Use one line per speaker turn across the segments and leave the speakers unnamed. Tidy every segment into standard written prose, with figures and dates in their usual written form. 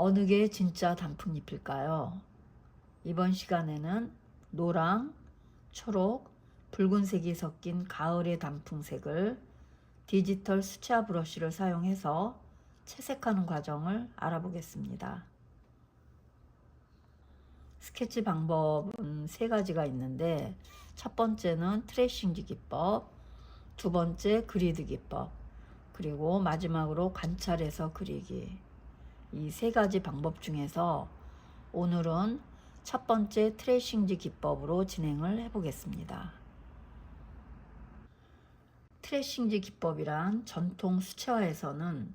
어느 게 진짜 단풍잎일까요? 이번 시간에는 노랑, 초록, 붉은색이 섞인 가을의 단풍색을 디지털 수채화 브러쉬를 사용해서 채색하는 과정을 알아보겠습니다. 스케치 방법은 세 가지가 있는데, 첫 번째는 트레이싱지 기법, 두 번째 그리드 기법, 그리고 마지막으로 관찰해서 그리기. 이 세 가지 방법 중에서 오늘은 첫 번째 트레이싱지 기법으로 진행을 해보겠습니다. 트레이싱지 기법이란 전통 수채화에서는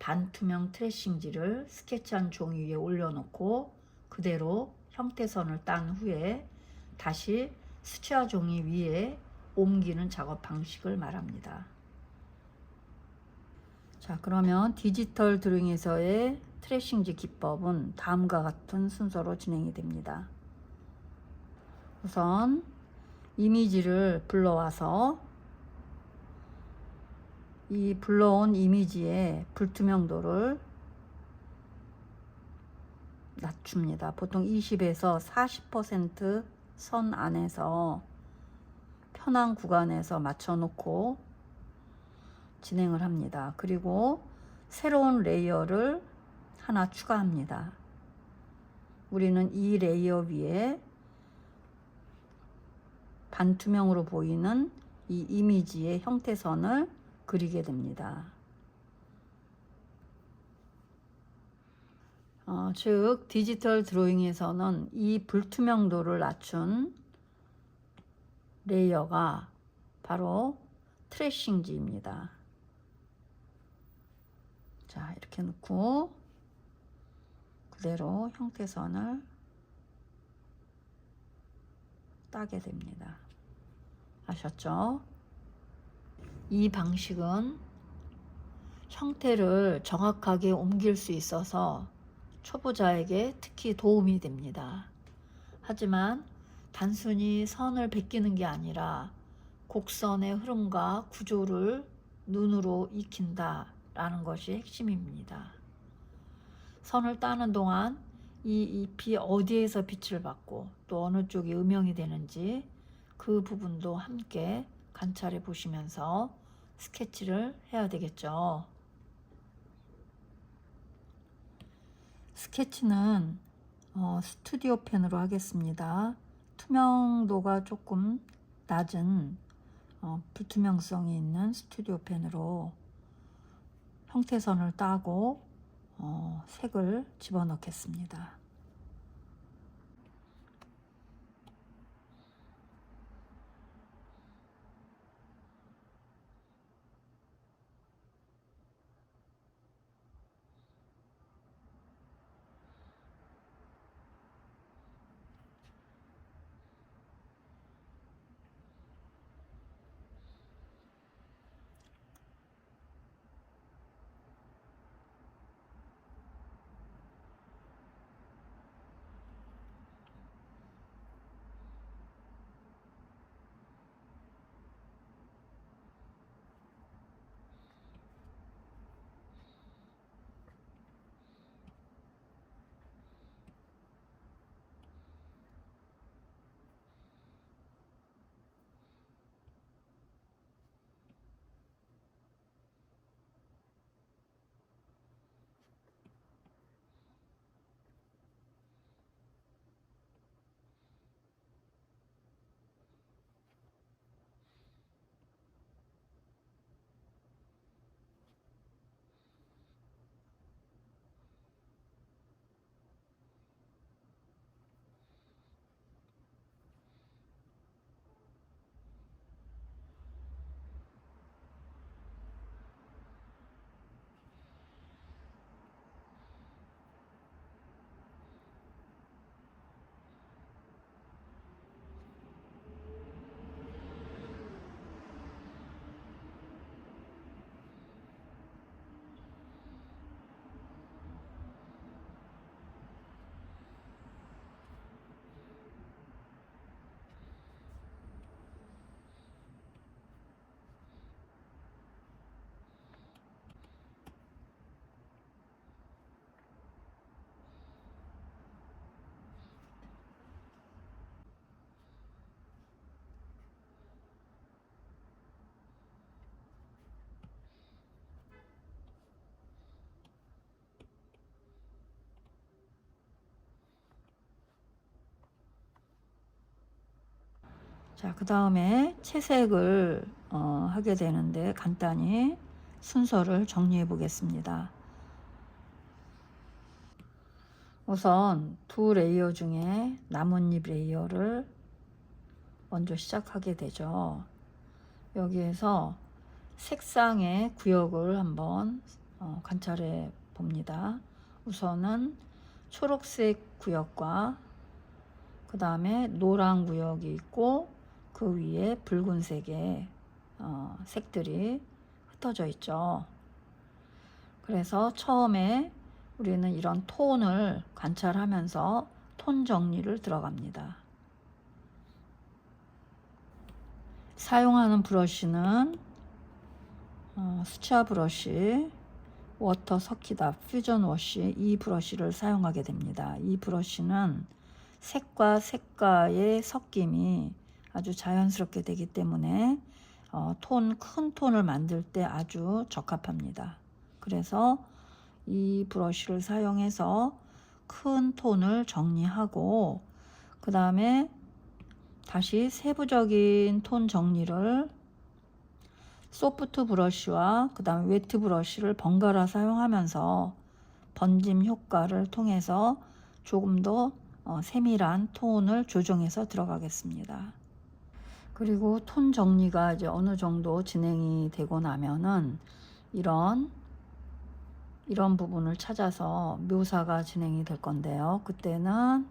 반투명 트레이싱지를 스케치한 종이 위에 올려놓고 그대로 형태선을 딴 후에 다시 수채화 종이 위에 옮기는 작업 방식을 말합니다. 자, 그러면 디지털 드로잉에서의 트레이싱지 기법은 다음과 같은 순서로 진행이 됩니다. 우선 이미지를 불러와서 이 불러온 이미지의 불투명도를 낮춥니다. 보통 20에서 40% 안에서 편한 구간에서 맞춰놓고 진행을 합니다. 그리고 새로운 레이어를 하나 추가합니다. 우리는 이 레이어 위에 반투명으로 보이는 이 이미지의 형태선을 그리게 됩니다. 즉 디지털 드로잉에서는 이 불투명도를 낮춘 레이어가 바로 트레이싱지입니다. 자, 이렇게 놓고 그대로 형태선을 따게 됩니다. 아셨죠? 이 방식은 형태를 정확하게 옮길 수 있어서 초보자에게 특히 도움이 됩니다. 하지만 단순히 선을 베끼는 게 아니라 곡선의 흐름과 구조를 눈으로 익힌다 라는 것이 핵심입니다. 선을 따는 동안 이 잎이 어디에서 빛을 받고 또 어느 쪽이 음영이 되는지 그 부분도 함께 관찰해 보시면서 스케치를 해야 되겠죠. 스케치는 스튜디오 펜으로 하겠습니다. 투명도가 조금 낮은 불투명성이 있는 스튜디오 펜으로 형태선을 따고 색을 집어넣겠습니다. 자, 그 다음에 채색을 하게 되는데 간단히 순서를 정리해 보겠습니다. 우선 두 레이어 중에 나뭇잎 레이어를 먼저 시작하게 되죠. 여기에서 색상의 구역을 한번 관찰해 봅니다. 우선은 초록색 구역과 그 다음에 노란 구역이 있고 그 위에 붉은색의 색들이 흩어져 있죠. 그래서 처음에 우리는 이런 톤을 관찰하면서 톤 정리를 들어갑니다. 사용하는 브러쉬는 수채화 브러쉬, 워터 서키다 퓨전 워시, 이 브러쉬를 사용하게 됩니다. 이 브러쉬는 색과 색과의 섞임이 아주 자연스럽게 되기 때문에 큰 톤을 만들 때 아주 적합합니다. 그래서 이 브러쉬를 사용해서 큰 톤을 정리하고 그 다음에 다시 세부적인 톤 정리를 소프트 브러쉬와 그 다음에 웨트 브러쉬를 번갈아 사용하면서 번짐 효과를 통해서 조금 더 세밀한 톤을 조정해서 들어가겠습니다. 그리고 톤 정리가 이제 어느 정도 진행이 되고 나면은 이런 부분을 찾아서 묘사가 진행이 될 건데요. 그때는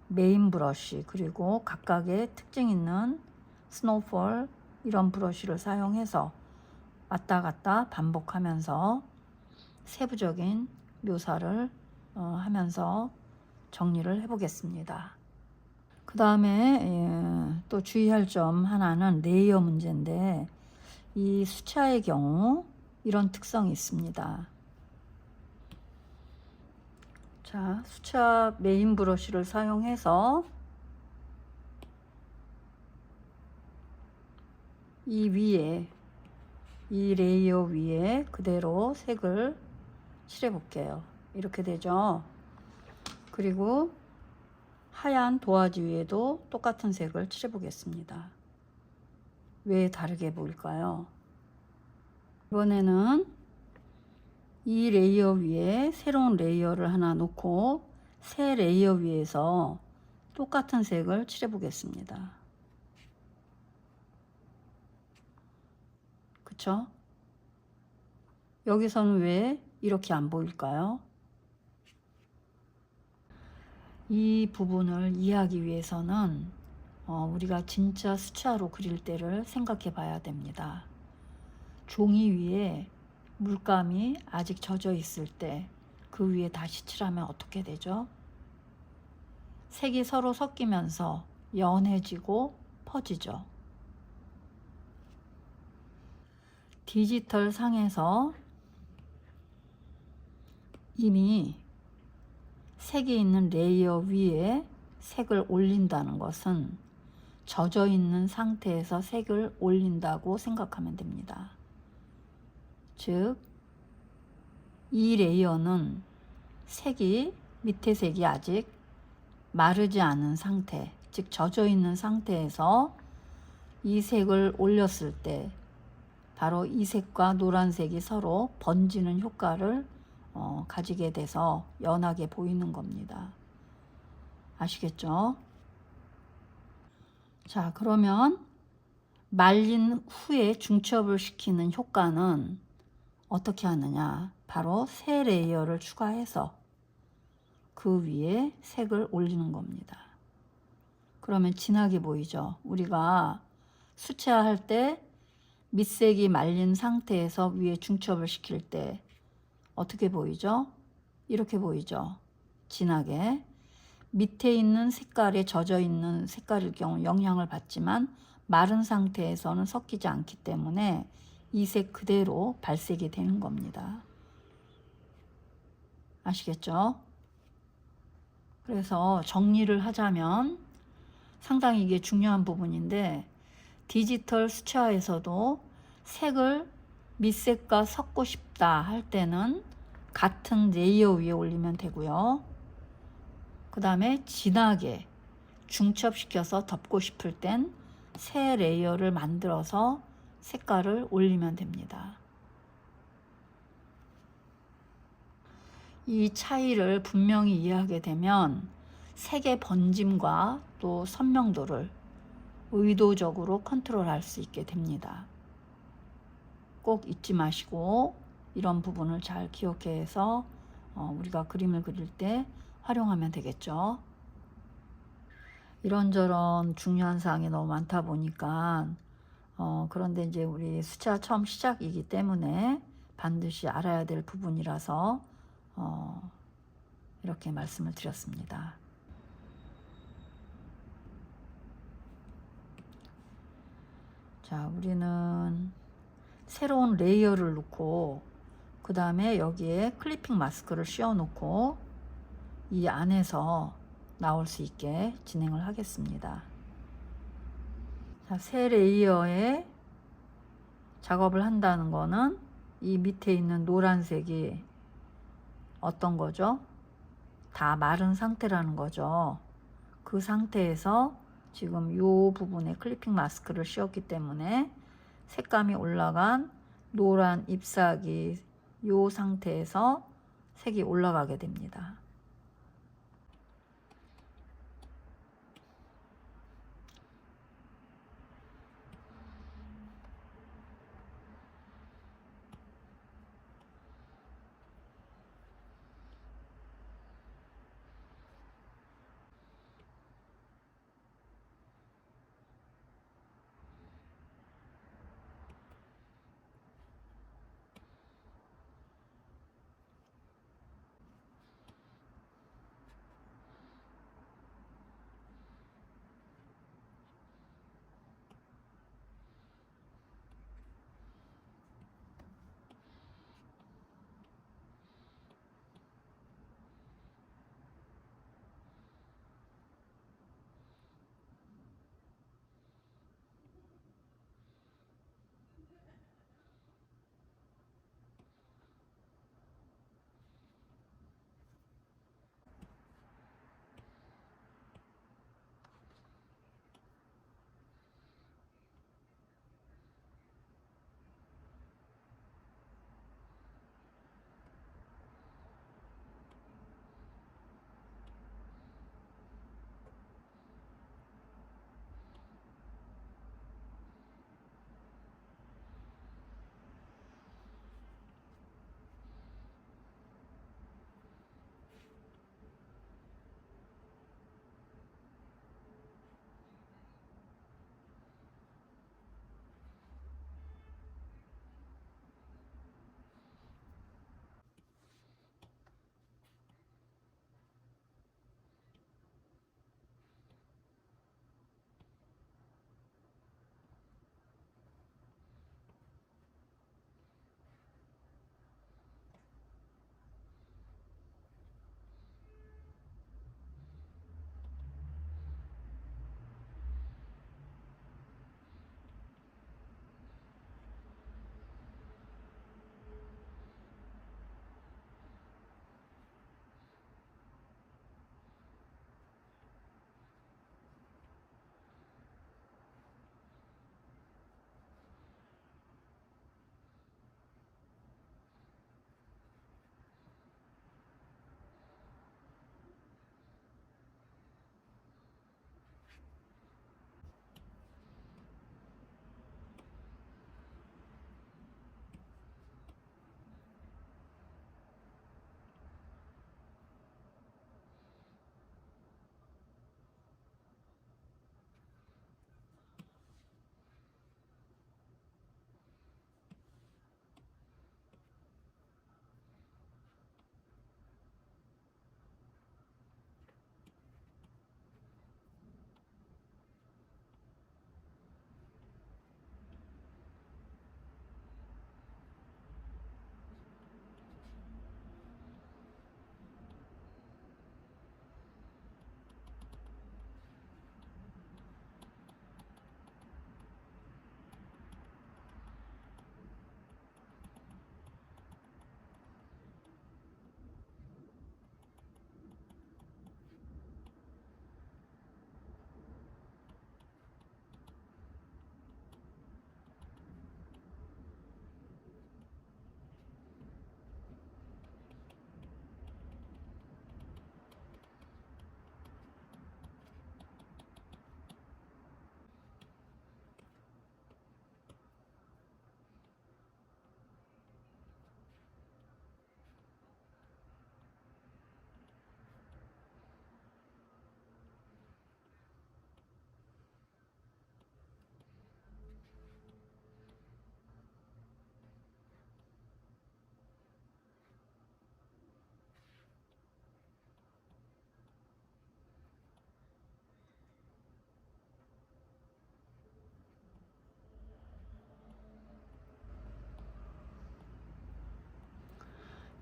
메인 브러쉬 그리고 각각의 특징 있는 스노우폴 이런 브러쉬를 사용해서 왔다 갔다 반복하면서 세부적인 묘사를 하면서 정리를 해 보겠습니다. 그 다음에 또 주의할 점 하나는 레이어 문제인데 이 수채화의 경우 이런 특성이 있습니다. 자, 수채화 메인 브러쉬를 사용해서 이 위에 이 레이어 위에 그대로 색을 칠해 볼게요. 이렇게 되죠. 그리고 하얀 도화지 위에도 똑같은 색을 칠해 보겠습니다. 왜 다르게 보일까요? 이번에는 이 레이어 위에 새로운 레이어를 하나 놓고 새 레이어 위에서 똑같은 색을 칠해 보겠습니다. 그쵸? 여기서는 왜 이렇게 안 보일까요? 이 부분을 이해하기 위해서는 우리가 진짜 수채화로 그릴 때를 생각해 봐야 됩니다. 종이 위에 물감이 아직 젖어 있을 때 그 위에 다시 칠하면 어떻게 되죠? 색이 서로 섞이면서 연해지고 퍼지죠. 디지털 상에서 이미 색이 있는 레이어 위에 색을 올린다는 것은 젖어 있는 상태에서 색을 올린다고 생각하면 됩니다. 즉, 이 레이어는 색이 밑에 색이 아직 마르지 않은 상태, 즉 젖어 있는 상태에서 이 색을 올렸을 때 바로 이 색과 노란색이 서로 번지는 효과를 가지게 돼서 연하게 보이는 겁니다. 아시겠죠? 자, 그러면 말린 후에 중첩을 시키는 효과는 어떻게 하느냐? 바로 새 레이어를 추가해서 그 위에 색을 올리는 겁니다. 그러면 진하게 보이죠? 우리가 수채화할 때 밑색이 말린 상태에서 위에 중첩을 시킬 때 어떻게 보이죠? 이렇게 보이죠? 진하게. 밑에 있는 색깔에 젖어 있는 색깔일 경우 영향을 받지만 마른 상태에서는 섞이지 않기 때문에 이 색 그대로 발색이 되는 겁니다. 아시겠죠? 그래서 정리를 하자면 상당히 이게 중요한 부분인데 디지털 수채화에서도 색을 밑색과 섞고 싶다 할 때는 같은 레이어 위에 올리면 되고요. 그 다음에 진하게 중첩시켜서 덮고 싶을 땐 새 레이어를 만들어서 색깔을 올리면 됩니다. 이 차이를 분명히 이해하게 되면 색의 번짐과 또 선명도를 의도적으로 컨트롤할 수 있게 됩니다. 꼭 잊지 마시고 이런 부분을 잘 기억해서 우리가 그림을 그릴 때 활용하면 되겠죠. 이런저런 중요한 사항이 너무 많다 보니까 그런데 이제 우리 수채화 처음 시작이기 때문에 반드시 알아야 될 부분이라서 이렇게 말씀을 드렸습니다. 자, 우리는 새로운 레이어를 넣고 그 다음에 여기에 클리핑 마스크를 씌워 놓고 이 안에서 나올 수 있게 진행을 하겠습니다. 자, 새 레이어에 작업을 한다는 거는 이 밑에 있는 노란색이 어떤 거죠? 다 마른 상태라는 거죠. 그 상태에서 지금 이 부분에 클리핑 마스크를 씌웠기 때문에 색감이 올라간 노란 잎사귀 이 상태에서 색이 올라가게 됩니다.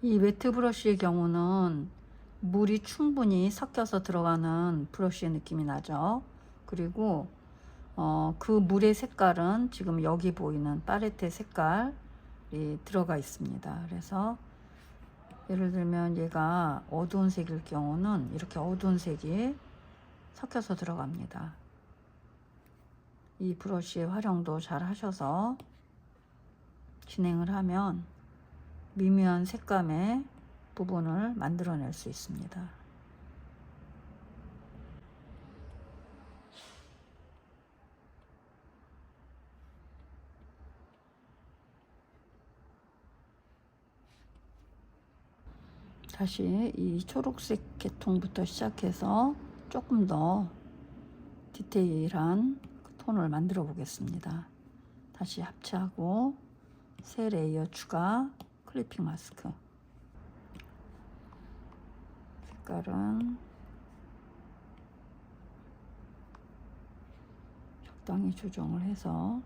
이 매트 브러쉬의 경우는 물이 충분히 섞여서 들어가는 브러쉬의 느낌이 나죠. 그리고 그 물의 색깔은 지금 여기 보이는 팔레트의 색깔이 들어가 있습니다. 그래서 예를 들면 얘가 어두운 색일 경우는 이렇게 어두운 색이 섞여서 들어갑니다. 이 브러쉬의 활용도 잘 하셔서 진행을 하면 미묘한 색감의 부분을 만들어낼 수 있습니다. 다시 이 초록색 계통부터 시작해서 조금 더 디테일한 톤을 만들어 보겠습니다. 다시 합체하고 새 레이어 추가, 클리핑 마스크. 색깔은 적당히 조정을 해서